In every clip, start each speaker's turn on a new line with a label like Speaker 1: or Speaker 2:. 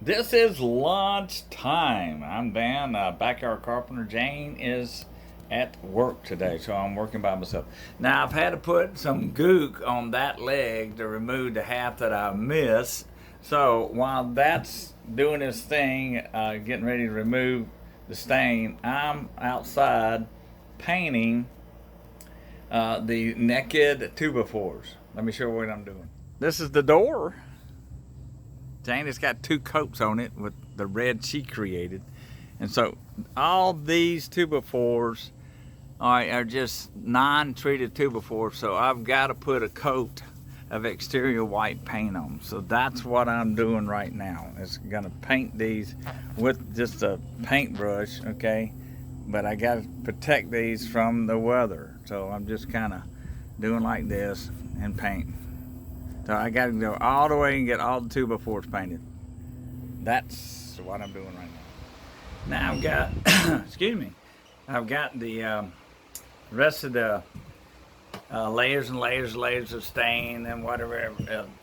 Speaker 1: This is lunch time. I'm Dan, backyard carpenter. Jane is at work today, so I'm working by myself. Now, I've had to put some gook on that leg to remove the half that I missed. So while that's doing its thing, getting ready to remove the stain, I'm outside painting the naked 2x4s. Let me show you what I'm doing. This is the door. Jane has got two coats on it with the red she created. And so all these 2x4s are just non-treated 2x4s. So I've got to put a coat of exterior white paint on them. So that's what I'm doing right now. It's gonna paint these with just a paintbrush, okay? But I gotta protect these from the weather. So I'm just kinda doing like this and paint. So I got to go all the way and get all the 2x4s painted. That's what I'm doing right now. Now I've got, excuse me, I've got the rest of the layers and layers of stain and whatever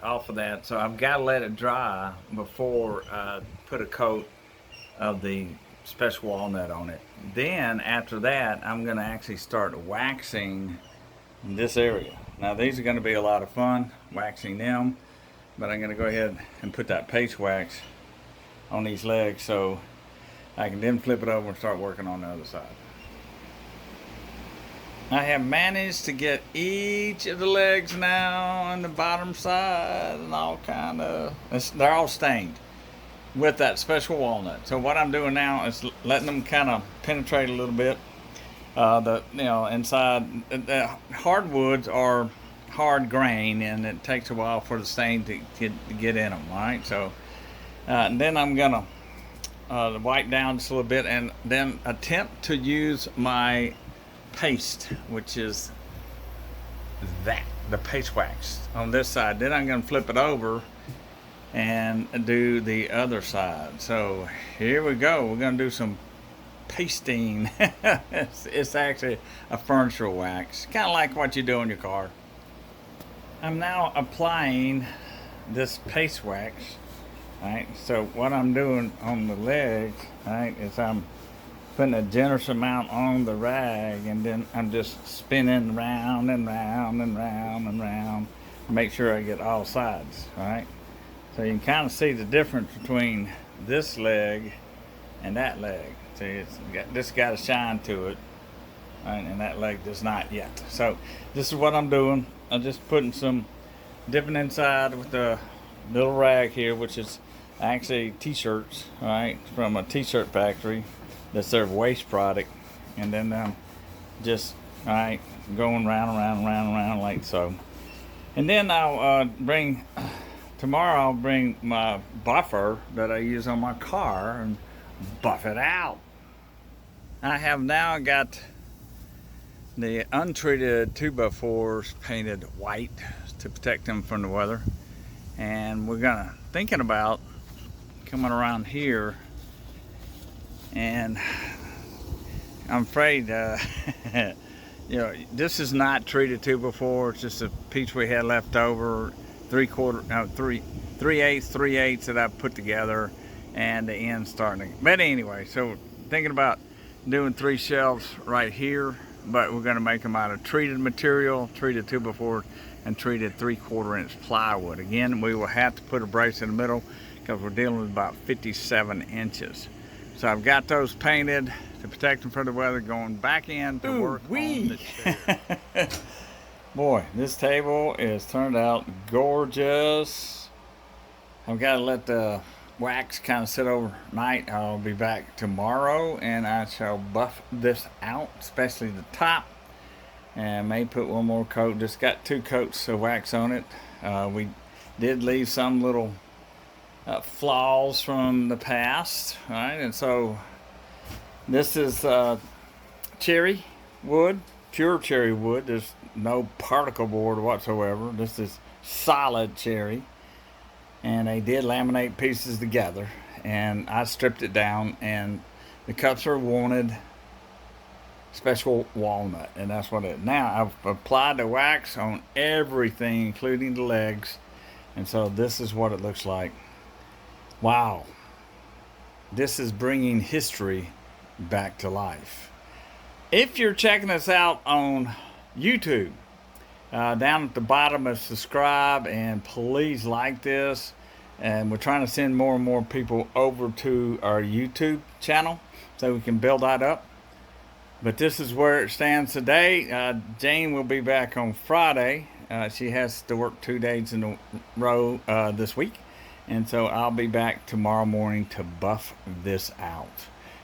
Speaker 1: off of that. So I've got to let it dry before I put a coat of the special walnut on it. Then after that, I'm going to actually start waxing this area. Now these are going to be a lot of fun, waxing them, but I'm going to go ahead and put that paste wax on these legs so I can then flip it over and start working on the other side. I have managed to get each of the legs now on the bottom side and all kind of, they're all stained with that special walnut. So what I'm doing now is letting them kind of penetrate a little bit. Inside the hardwoods are hard grain, and it takes a while for the stain to get in them. Right, so then I'm gonna wipe down just a little bit, and then attempt to use my paste, which is the paste wax on this side. Then I'm gonna flip it over and do the other side. So here we go. We're gonna do some pasting. It's actually a furniture wax, kind of like what you do on your car. I'm now applying this paste wax. Right, so what I'm doing on the leg, right, is I'm putting a generous amount on the rag, and then I'm just spinning round and round and round and round to make sure I get all sides. Right, so you can kind of see the difference between this leg and that leg. See, this got a shine to it, right, and that leg does not yet. So this is what I'm doing. I'm just putting some, dipping inside with the little rag here, which is actually t-shirts, right, from a t-shirt factory. That's their waste product. And then just, all right, going round and round and round and round like so. And then tomorrow I'll bring my buffer that I use on my car and buff it out. I have now got the untreated 2x4s painted white to protect them from the weather, and we're thinking about coming around here, and I'm afraid this is not treated 2x4. It's just a piece we had left over, 3/8 that I put together, and the end starting. But anyway, so thinking about doing 3 shelves right here, but we're going to make them out of treated material, treated 2x4, and treated 3/4 inch plywood. Again, we will have to put a brace in the middle because we're dealing with about 57 inches. So I've got those painted to protect them from the weather, going back in to work on the chair. Boy, this table is turned out gorgeous. I've got to let the wax kind of sit overnight. I'll be back tomorrow and I shall buff this out, especially the top, and may put one more coat. Just got 2 coats of wax on it. We did leave some little flaws from the past, right? And so this is cherry wood, pure cherry wood. There's no particle board whatsoever. This is solid cherry. And they did laminate pieces together, and I stripped it down, and the cups are wanted special walnut, and that's what it is. Now I've applied the wax on everything, including the legs, and so this is what it looks like. Wow, This is bringing history back to life. If you're checking us out on YouTube, down at the bottom of subscribe, and please like this. And we're trying to send more and more people over to our YouTube channel so we can build that up. But this is where it stands today. Jane will be back on Friday. She has to work 2 days in a row this week. And so I'll be back tomorrow morning to buff this out.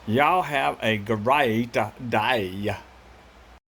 Speaker 1: Y'all have a great day.